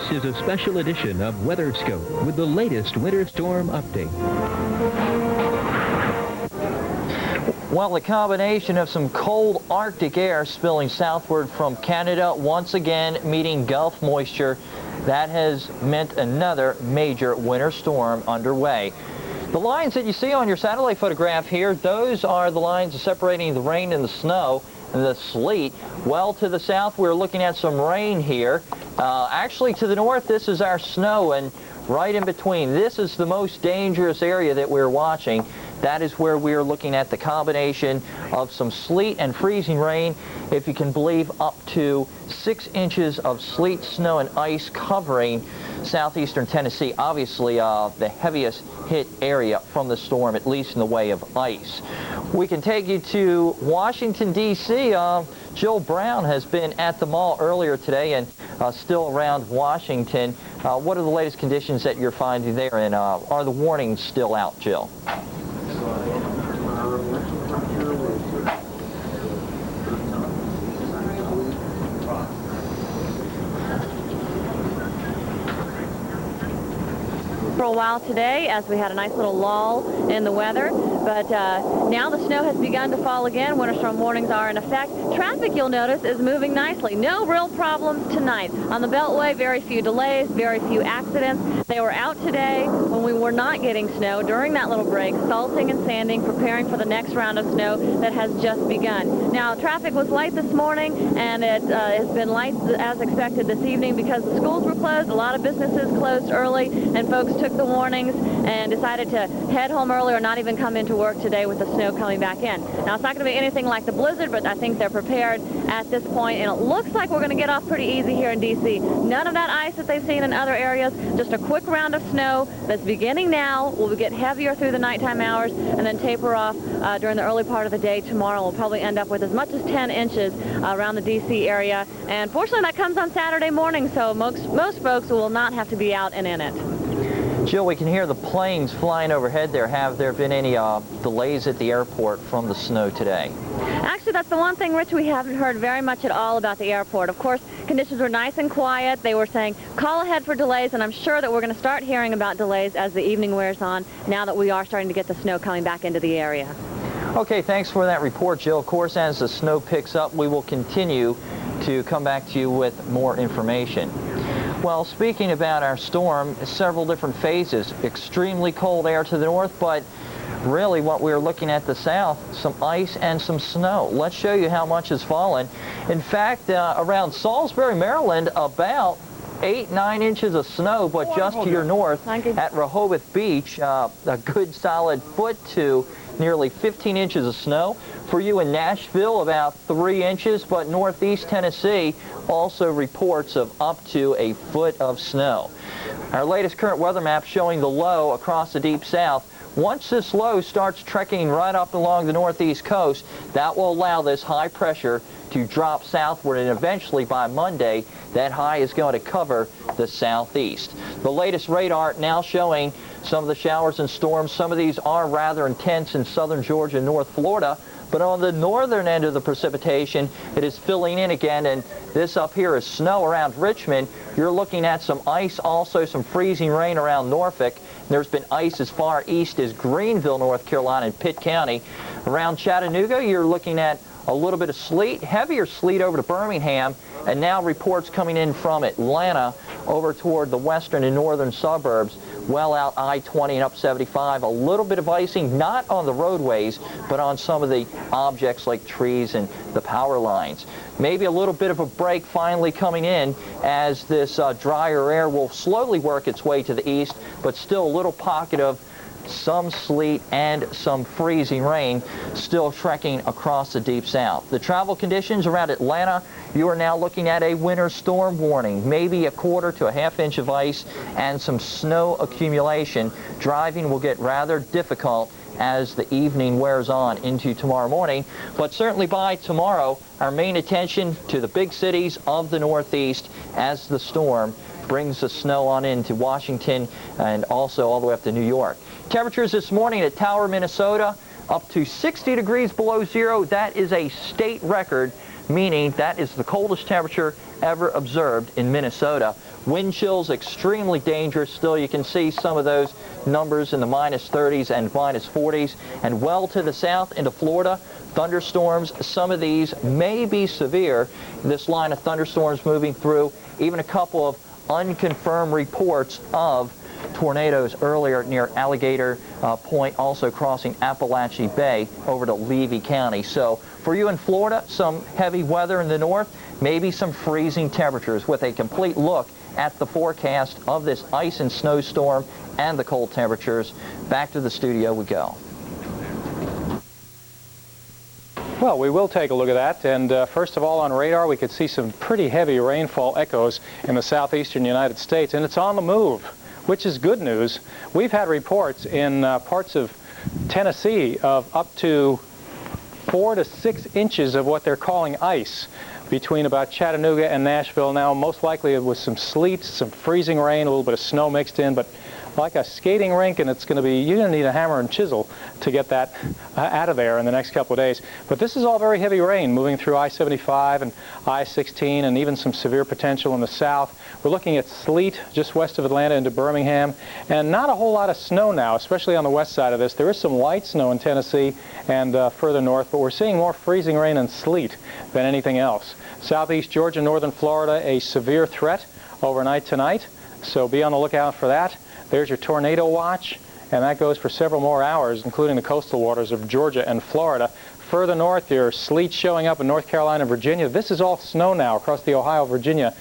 This is a special edition of WeatherScope with the latest winter storm update. Well, the combination of some cold Arctic air spilling southward from Canada once again meeting Gulf moisture, that has meant another major winter storm underway. The lines that you see on your satellite photograph here, those are the lines separating the rain and the snow and the sleet. Well, to the south, we're looking at some rain here. Actually, to the north, this is our snow, and right in between, this is the most dangerous area that we're watching. That is where we're looking at the combination of some sleet and freezing rain, if you can believe up to 6 inches of sleet, snow, and ice covering southeastern Tennessee. Obviously, the heaviest hit area from the storm, at least in the way of ice. We can take you to Washington, D.C. Jill Brown has been at the mall earlier today and still around Washington. What are the latest conditions that you're finding there, and are the warnings still out, Jill? For a while today, as we had a nice little lull in the weather, but now the snow has begun to fall again. Winter storm warnings are in effect. Traffic, you'll notice, is moving nicely. No real problems tonight. On the Beltway, very few delays, very few accidents. They were out today when we were not getting snow during that little break, salting and sanding, preparing for the next round of snow that has just begun. Now, traffic was light this morning, and it has been light as expected this evening because the schools were closed. A lot of businesses closed early, and folks took the warnings and decided to head home early or not even come into work today with the snow coming back in. Now, it's not going to be anything like the blizzard, but I think they're prepared at this point, and it looks like we're going to get off pretty easy here in D.C. None of that ice that they've seen in other areas, just a quick round of snow that's beginning now. Will get heavier through the nighttime hours and then taper off during the early part of the day tomorrow. We'll probably end up with as much as 10 inches around the D.C. area, and fortunately that comes on Saturday morning, so most folks will not have to be out and in it. Jill, we can hear the planes flying overhead there. Have there been any delays at the airport from the snow today? Actually, that's the one thing, Rich, we haven't heard very much at all about the airport. Of course, conditions were nice and quiet. They were saying call ahead for delays, and I'm sure that we're going to start hearing about delays as the evening wears on, now that we are starting to get the snow coming back into the area. Okay, thanks for that report, Jill. Of course, as the snow picks up, we will continue to come back to you with more information. Well, speaking about our storm, several different phases. Extremely cold air to the north, but really what we're looking at the south, some ice and some snow. Let's show you how much has fallen. In fact, around Salisbury, Maryland, about 8-9 inches of snow, but just to your north at Rehoboth Beach, a good solid foot to nearly 15 inches of snow. For you in Nashville, about 3 inches, but northeast Tennessee also reports of up to a foot of snow. Our latest current weather map showing the low across the deep south. Once this low starts trekking right up along the northeast coast, that will allow this high pressure to drop southward, and eventually by Monday, that high is going to cover the southeast. The latest radar now showing some of the showers and storms. Some of these are rather intense in southern Georgia and North Florida, but on the northern end of the precipitation, it is filling in again, and this up here is snow around Richmond. You're looking at some ice, also some freezing rain around Norfolk. There's been ice as far east as Greenville, North Carolina, and Pitt County. Around Chattanooga, you're looking at a little bit of sleet, heavier sleet over to Birmingham, and now reports coming in from Atlanta over toward the western and northern suburbs, well out I-20 and up 75. A little bit of icing, not on the roadways, but on some of the objects like trees and the power lines. Maybe a little bit of a break finally coming in as this drier air will slowly work its way to the east, but still a little pocket of some sleet and some freezing rain still trekking across the deep south. The travel conditions around Atlanta, you are now looking at a winter storm warning, maybe a quarter to a half inch of ice and some snow accumulation. Driving will get rather difficult as the evening wears on into tomorrow morning, but certainly by tomorrow, our main attention to the big cities of the Northeast as the storm brings the snow on into Washington and also all the way up to New York. Temperatures this morning at Tower, Minnesota, up to 60 degrees below zero. That is a state record. meaning that is the coldest temperature ever observed in Minnesota. Wind chills extremely dangerous. Still, you can see some of those numbers in the -30s and -40s. And well to the south into Florida, thunderstorms. Some of these may be severe. This line of thunderstorms moving through, even a couple of unconfirmed reports of tornadoes earlier near Alligator Point, also crossing Appalachia Bay over to Levy County. So for you in Florida, some heavy weather in the north, maybe some freezing temperatures. With a complete look at the forecast of this ice and snowstorm and the cold temperatures, back to the studio we go. Well, we will take a look at that, and first of all, on radar we could see some pretty heavy rainfall echoes in the southeastern United States, and it's on the move, which is good news. We've had reports in parts of Tennessee of up to 4 to 6 inches of what they're calling ice between about Chattanooga and Nashville. Now, most likely it was some sleet, some freezing rain, a little bit of snow mixed in, but like a skating rink, and it's going to be, you're going to need a hammer and chisel to get that out of there in the next couple of days. But this is all very heavy rain moving through I-75 and I-16, and even some severe potential in the south. We're looking at sleet just west of Atlanta into Birmingham, and not a whole lot of snow now, especially on the west side of this. There is some light snow in Tennessee and further north, but we're seeing more freezing rain and sleet than anything else. Southeast Georgia, northern Florida, a severe threat overnight tonight, so be on the lookout for that. There's your tornado watch, and that goes for several more hours, including the coastal waters of Georgia and Florida. Further north, your sleet showing up in North Carolina and Virginia. This is all snow now across the Ohio-Virginia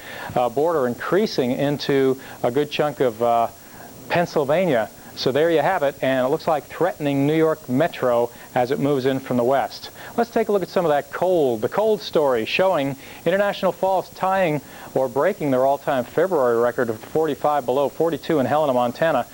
border, increasing into a good chunk of Pennsylvania. So there you have it, and it looks like threatening New York Metro as it moves in from the west. Let's take a look at some of that cold, the cold story, showing International Falls tying or breaking their all-time February record of 45 below, 42 in Helena, Montana.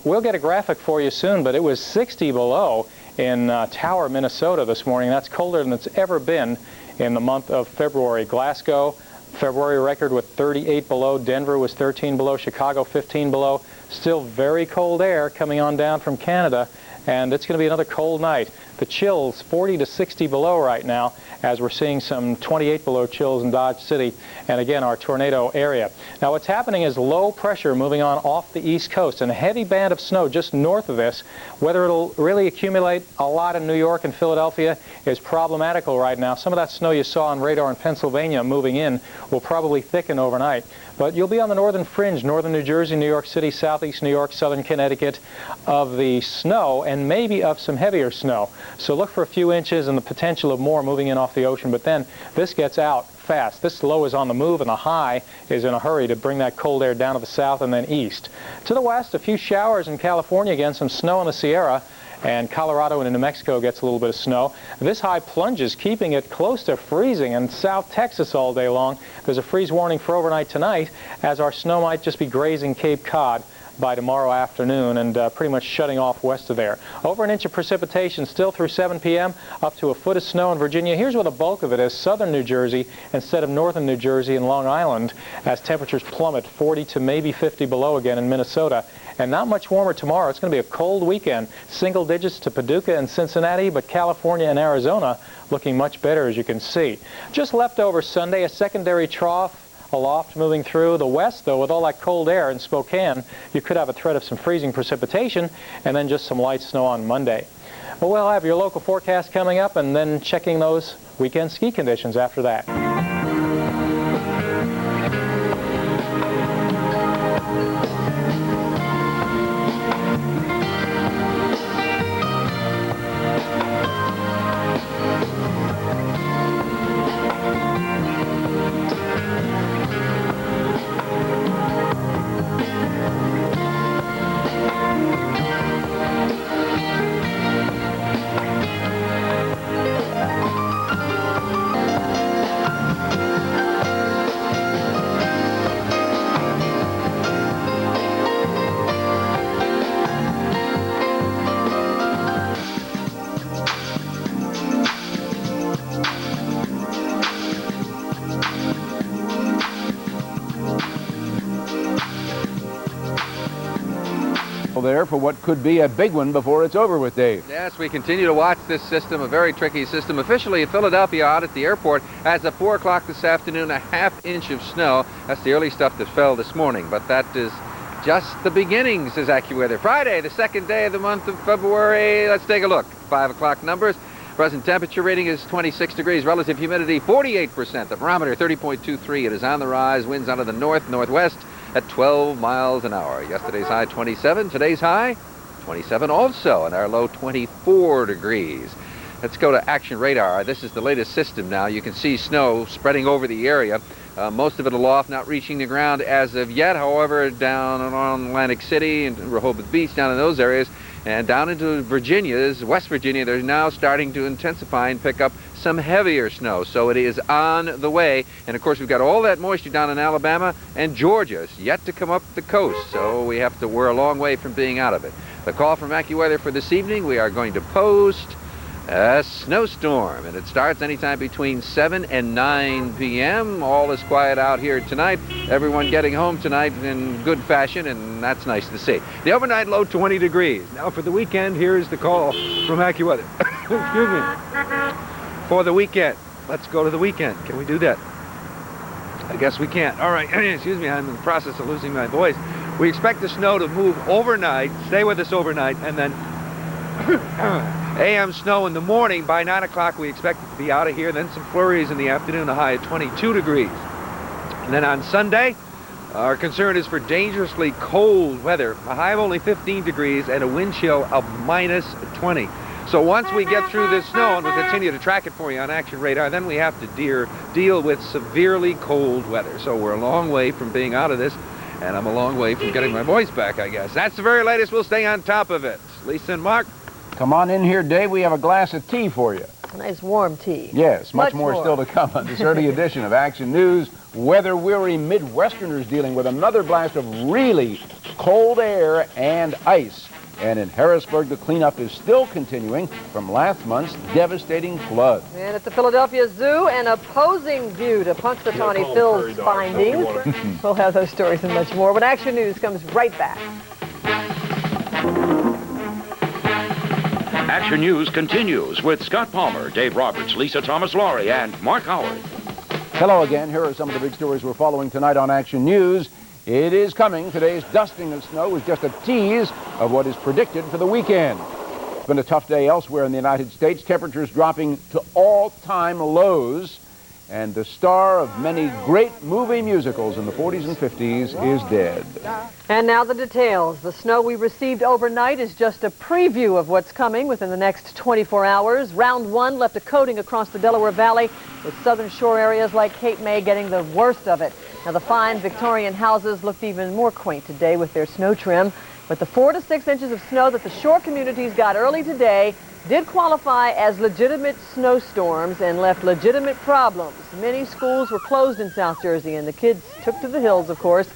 We'll get a graphic for you soon, but it was 60 below in Tower, Minnesota this morning. That's colder than it's ever been in the month of February. Glasgow, February record with 38 below. Denver was 13 below. Chicago 15 below. Still very cold air coming on down from Canada, and it's going to be another cold night. The chills 40 to 60 below right now, as we're seeing some 28 below chills in Dodge City and again our tornado area. Now what's happening is low pressure moving on off the east coast, and a heavy band of snow just north of this. Whether it'll really accumulate a lot in New York and Philadelphia is problematical right now. Some of that snow you saw on radar in Pennsylvania moving in will probably thicken overnight. But you'll be on the northern fringe, northern New Jersey, New York City, southeast New York, southern Connecticut, of the snow, and maybe of some heavier snow. So look for a few inches and the potential of more moving in off the ocean, but then this gets out fast. This low is on the move, and the high is in a hurry to bring that cold air down to the south and then east. To the west, a few showers in California again, some snow in the Sierra, and Colorado and New Mexico gets a little bit of snow. This high plunges, keeping it close to freezing in South Texas all day long. There's a freeze warning for overnight tonight, as our snow might just be grazing Cape Cod by tomorrow afternoon and pretty much shutting off west of there. Over an inch of precipitation still through 7 p.m., up to a foot of snow in Virginia. Here's where the bulk of it is, southern New Jersey instead of northern New Jersey and Long Island, as temperatures plummet 40 to maybe 50 below again in Minnesota. And not much warmer tomorrow. It's going to be a cold weekend. Single digits to Paducah and Cincinnati, but California and Arizona looking much better, as you can see. Just left over Sunday, a secondary trough aloft moving through the west, though, with all that cold air in Spokane. You could have a threat of some freezing precipitation and then just some light snow on Monday. Well, we'll have your local forecast coming up and then checking those weekend ski conditions after that. careful there for what could be a big one before it's over with, Dave. Yes, we continue to watch this system, a very tricky system. Officially, Philadelphia out at the airport as of 4 o'clock this afternoon, a ½ inch of snow. That's the early stuff that fell this morning, but that is just the beginning, says AccuWeather. Friday, the second day of the month of February. Let's take a look. 5 o'clock numbers. Present temperature reading is 26 degrees. Relative humidity, 48%. The barometer, 30.23. It is on the rise. Winds out of the north-northwest at 12 miles an hour. Yesterday's high, 27. Today's high, 27 also. And our low, 24 degrees. Let's go to Action Radar. This is the latest system now. You can see snow spreading over the area. Most of it aloft, not reaching the ground as of yet. However, down on Atlantic City and Rehoboth Beach, down in those areas, and down into Virginia's, West Virginia, they're now starting to intensify and pick up some heavier snow. So it is on the way. And of course, we've got all that moisture down in Alabama and Georgia. It's yet to come up the coast. So we're a long way from being out of it. The call from AccuWeather for this evening, we are going to post a snowstorm, and it starts anytime between 7 and 9 p.m. All is quiet out here tonight. Everyone getting home tonight in good fashion, and that's nice to see. The overnight low, 20 degrees. Now for the weekend, here's the call from AccuWeather. Excuse me. For the weekend. Let's go to the weekend. Can we do that? I guess we can't. All right. Excuse me. I'm in the process of losing my voice. We expect the snow to move overnight, stay with us overnight, and then AM snow in the morning. By 9 o'clock, we expect it to be out of here. Then some flurries in the afternoon, a high of 22 degrees. And then on Sunday, our concern is for dangerously cold weather. A high of only 15 degrees and a wind chill of minus 20. So once we get through this snow, and we'll continue to track it for you on Action Radar, then we have to deal with severely cold weather. So we're a long way from being out of this, and I'm a long way from getting my voice back, I guess. That's the very latest. We'll stay on top of it. Lisa and Mark. Come on in here, Dave. We have a glass of tea for you. Nice warm tea. Yes, much more still to come on this early edition of Action News. Weather-weary Midwesterners dealing with another blast of really cold air and ice. And in Harrisburg, the cleanup is still continuing from last month's devastating flood. And at the Philadelphia Zoo, an opposing view to Punxsutawney Phil's findings. We'll have those stories and much more when Action News comes right back. Action News continues with Scott Palmer, Dave Roberts, Lisa Thomas-Laurie, and Mark Howard. Hello again. Here are some of the big stories we're following tonight on Action News. It is coming. Today's dusting of snow is just a tease of what is predicted for the weekend. It's been a tough day elsewhere in the United States. Temperatures dropping to all-time lows. And the star of many great movie musicals in the 40s and 50s is dead. And now the details. The snow we received overnight is just a preview of what's coming within the next 24 hours. Round one left a coating across the Delaware Valley, with southern shore areas like Cape May getting the worst of it. Now the fine Victorian houses looked even more quaint today with their snow trim. But the 4 to 6 inches of snow that the shore communities got early today did qualify as legitimate snowstorms and left legitimate problems. Many schools were closed in South Jersey, and the kids took to the hills, of course.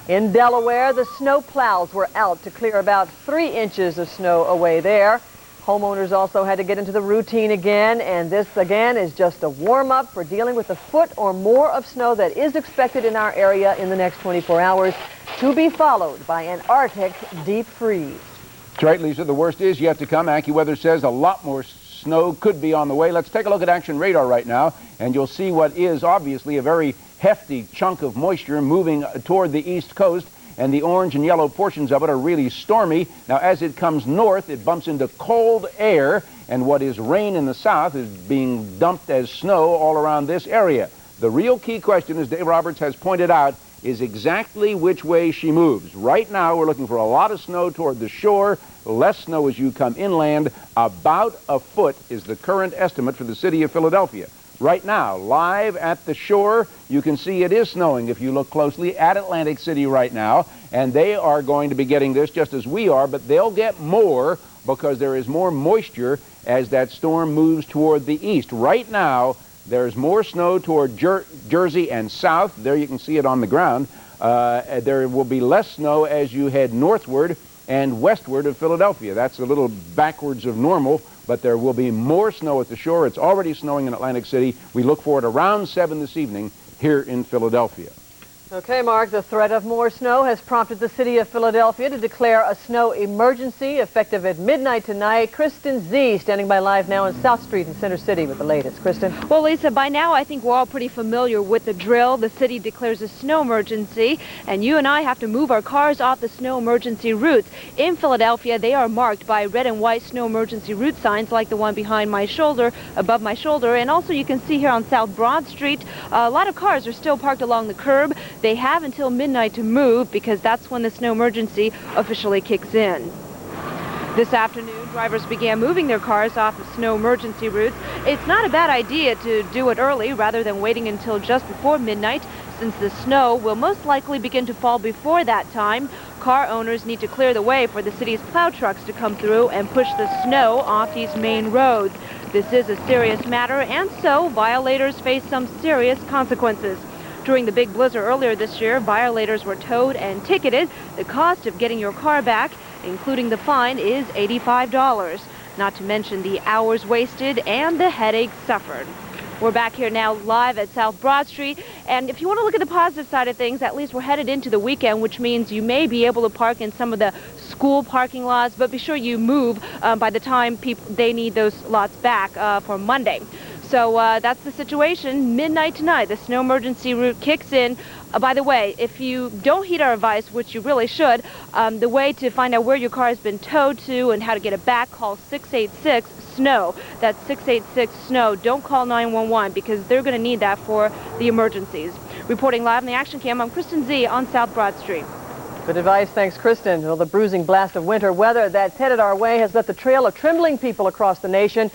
In Delaware, the snow plows were out to clear about 3 inches of snow away there. Homeowners also had to get into the routine again, and this, again, is just a warm-up for dealing with a foot or more of snow that is expected in our area in the next 24 hours, to be followed by an Arctic deep freeze. That's right, Lisa. The worst is yet to come. AccuWeather says a lot more snow could be on the way. Let's take a look at Action Radar right now, and you'll see what is obviously a very hefty chunk of moisture moving toward the east coast, and the orange and yellow portions of it are really stormy. Now, as it comes north, it bumps into cold air, and what is rain in the south is being dumped as snow all around this area. The real key question, as Dave Roberts has pointed out, is exactly which way she moves. Right now, we're looking for a lot of snow toward the shore, less snow as you come inland. About a foot is the current estimate for the city of Philadelphia. Right now, live at the shore, you can see it is snowing if you look closely at Atlantic City right now, and they are going to be getting this just as we are, but they'll get more because there is more moisture as that storm moves toward the east. Right now, there's more snow toward Jersey and south. There you can see it on the ground. There will be less snow as you head northward and westward of Philadelphia. That's a little backwards of normal, but there will be more snow at the shore. It's already snowing in Atlantic City. We look for it around 7 this evening here in Philadelphia. Okay, Mark, the threat of more snow has prompted the city of Philadelphia to declare a snow emergency effective at midnight tonight. Kristen Z standing by live now on South Street in Center City with the latest. Kristen? Well, Lisa, by now I think we're all pretty familiar with the drill. The city declares a snow emergency, and you and I have to move our cars off the snow emergency routes. In Philadelphia, they are marked by red and white snow emergency route signs like the one behind my shoulder, above my shoulder, and also you can see here on South Broad Street, a lot of cars are still parked along the curb. They have until midnight to move because that's when the snow emergency officially kicks in. This afternoon, drivers began moving their cars off of snow emergency routes. It's not a bad idea to do it early rather than waiting until just before midnight, since the snow will most likely begin to fall before that time. Car owners need to clear the way for the city's plow trucks to come through and push the snow off these main roads. This is a serious matter, and so violators face some serious consequences. During the big blizzard earlier this year, violators were towed and ticketed. The cost of getting your car back, including the fine, is $85. Not to mention the hours wasted and the headache suffered. We're back here now live at South Broad Street, and if you want to look at the positive side of things, at least we're headed into the weekend, which means you may be able to park in some of the school parking lots, but be sure you move by the time they need those lots back for Monday. So that's the situation. Midnight tonight, the snow emergency route kicks in. By the way, if you don't heed our advice, which you really should, the way to find out where your car has been towed to and how to get it back, call 686-SNOW. That's 686-SNOW. Don't call 911 because they're going to need that for the emergencies. Reporting live on the Action Cam, I'm Kristen Z on South Broad Street. Good advice. Thanks, Kristen. Well, the bruising blast of winter weather that's headed our way has left a trail of trembling people across the nation.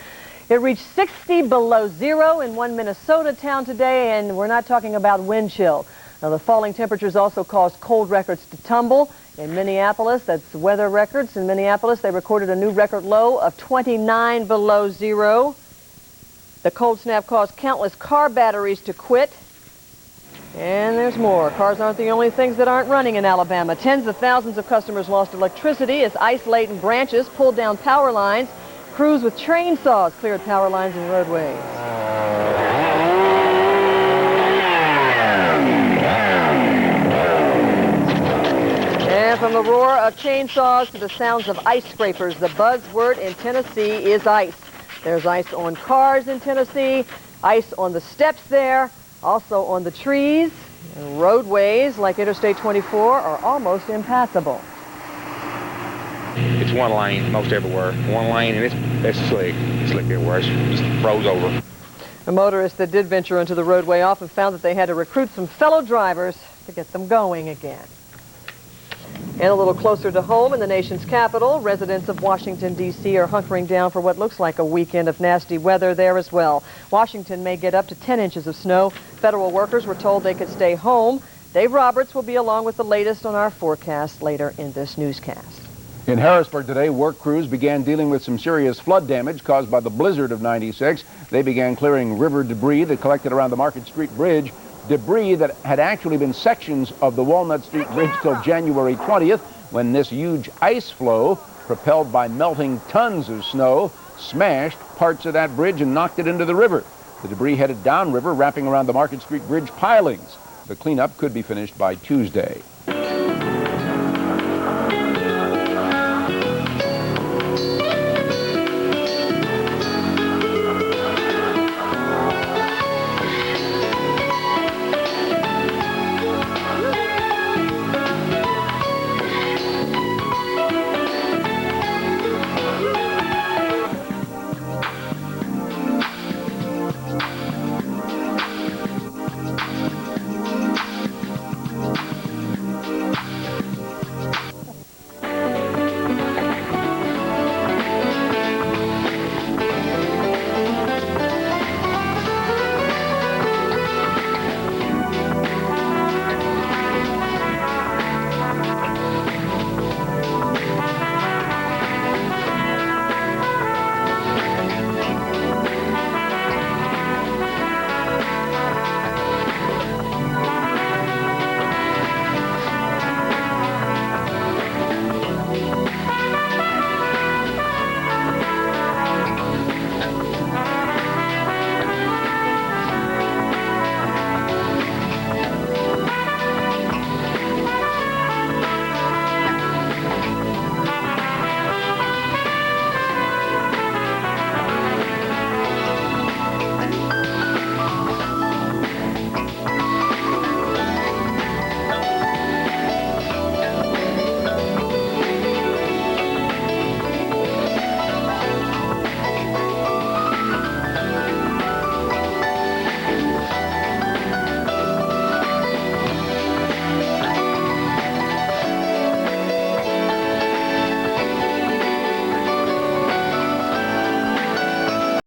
It reached 60 below zero in one Minnesota town today, and we're not talking about wind chill. Now, the falling temperatures also caused cold records to tumble. In Minneapolis, that's weather records. In Minneapolis, they recorded a new record low of 29 below zero. The cold snap caused countless car batteries to quit. And there's more. Cars aren't the only things that aren't running in Alabama. Tens of thousands of customers lost electricity as ice-laden branches pulled down power lines. Crews with chainsaws cleared power lines and roadways. And from the roar of chainsaws to the sounds of ice scrapers, the buzzword in Tennessee is ice. There's ice on cars in Tennessee, ice on the steps there, also on the trees. And roadways like Interstate 24 are almost impassable. It's one lane most everywhere. One lane, and it's slick. It's slick everywhere. It's just froze over. The motorists that did venture onto the roadway often found that they had to recruit some fellow drivers to get them going again. And a little closer to home in the nation's capital, residents of Washington, D.C. are hunkering down for what looks like a weekend of nasty weather there as well. Washington may get up to 10 inches of snow. Federal workers were told they could stay home. Dave Roberts will be along with the latest on our forecast later in this newscast. In Harrisburg today, work crews began dealing with some serious flood damage caused by the blizzard of '96. They began clearing river debris that collected around the Market Street Bridge, debris that had actually been sections of the Walnut Street Bridge till January 20th, when this huge ice flow, propelled by melting tons of snow, smashed parts of that bridge and knocked it into the river. The debris headed downriver, wrapping around the Market Street Bridge pilings. The cleanup could be finished by Tuesday.